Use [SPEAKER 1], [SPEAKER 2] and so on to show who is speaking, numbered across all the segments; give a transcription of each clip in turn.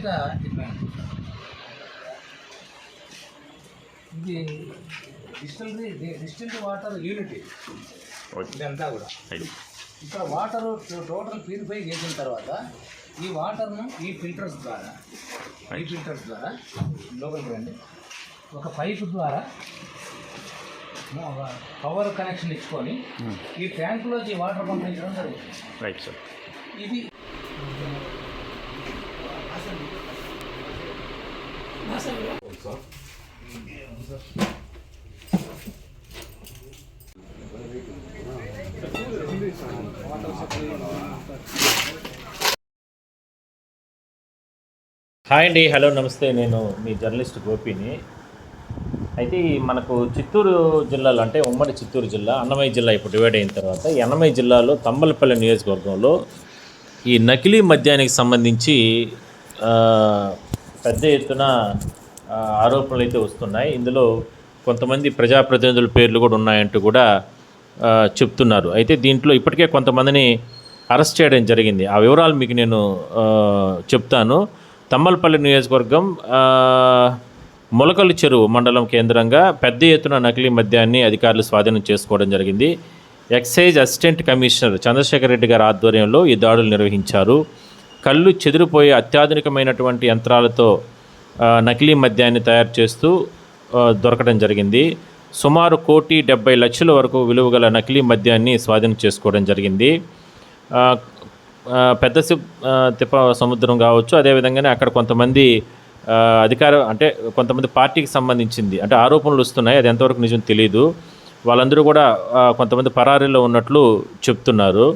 [SPEAKER 1] ఇట్లా ఇది distilled water unity ఇదంతా కూడా. ఇక్కడ వాటర్ టోటల్ ప్యూరిఫై చేసిన తర్వాత ఈ వాటర్ను ఈ ఫిల్టర్స్ ద్వారా లోపలికి రండి. ఒక పైప్ ద్వారా పవర్ కనెక్షన్ ఇచ్చుకొని ఈ ట్యాంకులోకి వాటర్ పంపించడం జరుగుతుంది.
[SPEAKER 2] Right sir.
[SPEAKER 1] ఇది
[SPEAKER 2] హాయ్ అండి, హలో, నమస్తే. నేను మీ జర్నలిస్ట్ గోపిని. అయితే మనకు చిత్తూరు జిల్లాలో, అంటే ఉమ్మడి చిత్తూరు జిల్లా, అన్నమయ్య జిల్లా ఇప్పుడు డివైడ్ అయిన తర్వాత ఈ అన్నమయ్య జిల్లాలో తంబలపల్లి నియోజకవర్గంలో ఈ నకిలీ మద్యానికి సంబంధించి పెద్ద ఎత్తున ఆరోపణలు అయితే వస్తున్నాయి. ఇందులో కొంతమంది ప్రజాప్రతినిధుల పేర్లు కూడా ఉన్నాయంటూ కూడా చెప్తున్నారు. అయితే దీంట్లో ఇప్పటికే కొంతమందిని అరెస్ట్ చేయడం జరిగింది. ఆ వివరాలు మీకు నేను చెప్తాను. తంబలపల్లి నియోజకవర్గం మొలకలు చెరువు మండలం కేంద్రంగా పెద్ద ఎత్తున నకిలీ మద్యాన్ని అధికారులు స్వాధీనం చేసుకోవడం జరిగింది. Excise assistant commissioner Chandrashekar Reddy గారి ఆధ్వర్యంలో ఈ దాడులు నిర్వహించారు. కళ్ళు చెదిరిపోయే అత్యాధునికమైనటువంటి యంత్రాలతో నకిలీ మద్యాన్ని తయారు చేస్తూ దొరకడం జరిగింది. సుమారు 1,70,00,000 వరకు విలువ గల నకిలీ మద్యాన్ని స్వాధీనం చేసుకోవడం జరిగింది. పెద్ద తిప్ప సముద్రం కావచ్చు, అదేవిధంగానే అక్కడ కొంతమంది అంటే కొంతమంది పార్టీకి సంబంధించింది అంటే ఆరోపణలు వస్తున్నాయి. అది ఎంతవరకు నిజం తెలియదు. వాళ్ళందరూ కూడా కొంతమంది పరారీలో ఉన్నట్లు చెప్తున్నారు.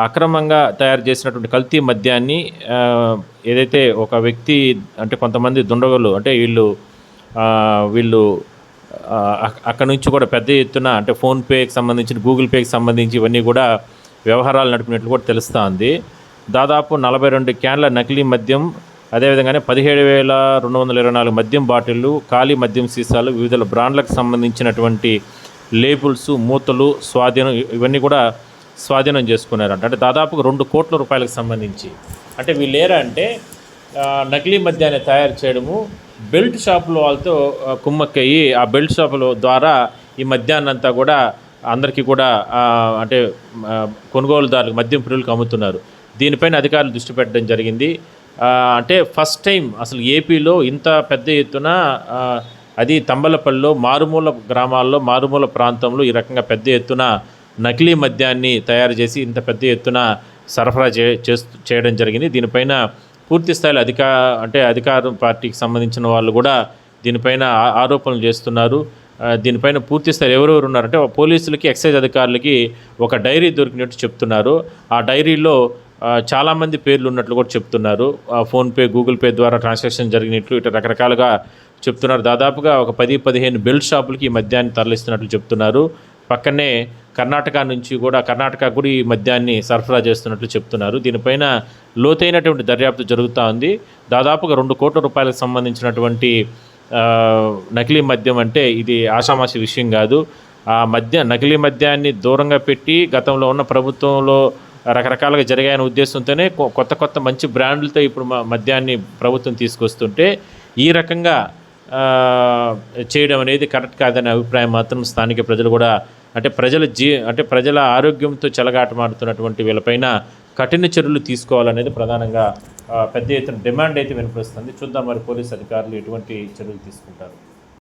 [SPEAKER 2] అక్రమంగా తయారు చేసినటువంటి కల్తీ మద్యాన్ని ఏదైతే ఒక వ్యక్తి అంటే కొంతమంది దుండగులు అంటే వీళ్ళు అక్కడ నుంచి కూడా పెద్ద ఎత్తున అంటే ఫోన్పేకి సంబంధించి, గూగుల్ పేకి సంబంధించి ఇవన్నీ కూడా వ్యవహారాలు నడిపినట్లు కూడా తెలుస్తోంది. దాదాపు 42 క్యాన్ల నకిలీ మద్యం, అదేవిధంగానే 17,224 మద్యం బాటిళ్ళు, ఖాళీ మద్యం సీసాలు, వివిధ బ్రాండ్లకు సంబంధించినటువంటి లేబుల్స్, మూతలు ఇవన్నీ కూడా స్వాధీనం చేసుకున్నారంట. అంటే దాదాపుగా 2 కోట్ల రూపాయలకు సంబంధించి. అంటే వీళ్ళేరా అంటే నకిలీ మద్యాన్ని తయారు చేయడము, బెల్ట్ షాపుల వాళ్ళతో కుమ్మక్కయ్యి ఆ బెల్ట్ షాపుల ద్వారా ఈ మద్యాన్నంతా కూడా అందరికీ కూడా అంటే కొనుగోలుదారులకు, మద్యం ప్రియులకు అమ్ముతున్నారు. దీనిపైన అధికారులు దృష్టి పెట్టడం జరిగింది. అంటే ఫస్ట్ టైం అసలు ఏపీలో ఇంత పెద్ద ఎత్తున, అది తంబలపల్లిలో మారుమూల గ్రామాల్లో, మారుమూల ప్రాంతంలో ఈ రకంగా పెద్ద ఎత్తున నకిలీ మద్యాన్ని తయారు చేసి ఇంత పెద్ద ఎత్తున సరఫరా చేయడం జరిగింది. దీనిపైన పూర్తి స్థాయిలో అధికార పార్టీకి సంబంధించిన వాళ్ళు కూడా దీనిపైన ఆరోపణలు చేస్తున్నారు. దీనిపైన పూర్తి స్థాయి ఎవరెవరు ఉన్నారంటే పోలీసులకి, ఎక్సైజ్ అధికారులకి ఒక డైరీ దొరికినట్టు చెప్తున్నారు. ఆ డైరీలో చాలామంది పేర్లు ఉన్నట్లు కూడా చెప్తున్నారు. ఫోన్పే, గూగుల్ పే ద్వారా ట్రాన్సాక్షన్ జరిగినట్లు ఇట్లా రకరకాలుగా చెప్తున్నారు. దాదాపుగా ఒక 10-15 బెల్ట్ షాపులకి ఈ మద్యాన్ని తరలిస్తున్నట్లు చెప్తున్నారు. పక్కనే కర్ణాటక నుంచి కూడా ఈ మద్యాన్ని సరఫరా చేస్తున్నట్లు చెప్తున్నారు. దీనిపైన లోతైనటువంటి దర్యాప్తు జరుగుతూ ఉంది. దాదాపుగా 2 కోట్ల రూపాయలకు సంబంధించినటువంటి నకిలీ మద్యం అంటే ఇది ఆషామాషి విషయం కాదు. ఆ నకిలీ మద్యాన్ని దూరంగా పెట్టి గతంలో ఉన్న ప్రభుత్వంలో రకరకాలుగా జరిగాయనే ఉద్దేశంతోనే కొత్త మంచి బ్రాండ్లతో ఇప్పుడు మద్యాన్ని ప్రభుత్వం తీసుకొస్తుంటే ఈ రకంగా చేయడం అనేది కరెక్ట్ కాదనే అభిప్రాయం మాత్రం స్థానిక ప్రజలు కూడా అంటే ప్రజల ఆరోగ్యంతో చెలగాటమాడుతున్నటువంటి వీళ్ళపైన కఠిన చర్యలు తీసుకోవాలనేది ప్రధానంగా పెద్ద ఎత్తున డిమాండ్ అయితే వినిపిస్తుంది. చూద్దాం మరి పోలీసు అధికారులు ఎటువంటి చర్యలు తీసుకుంటారు.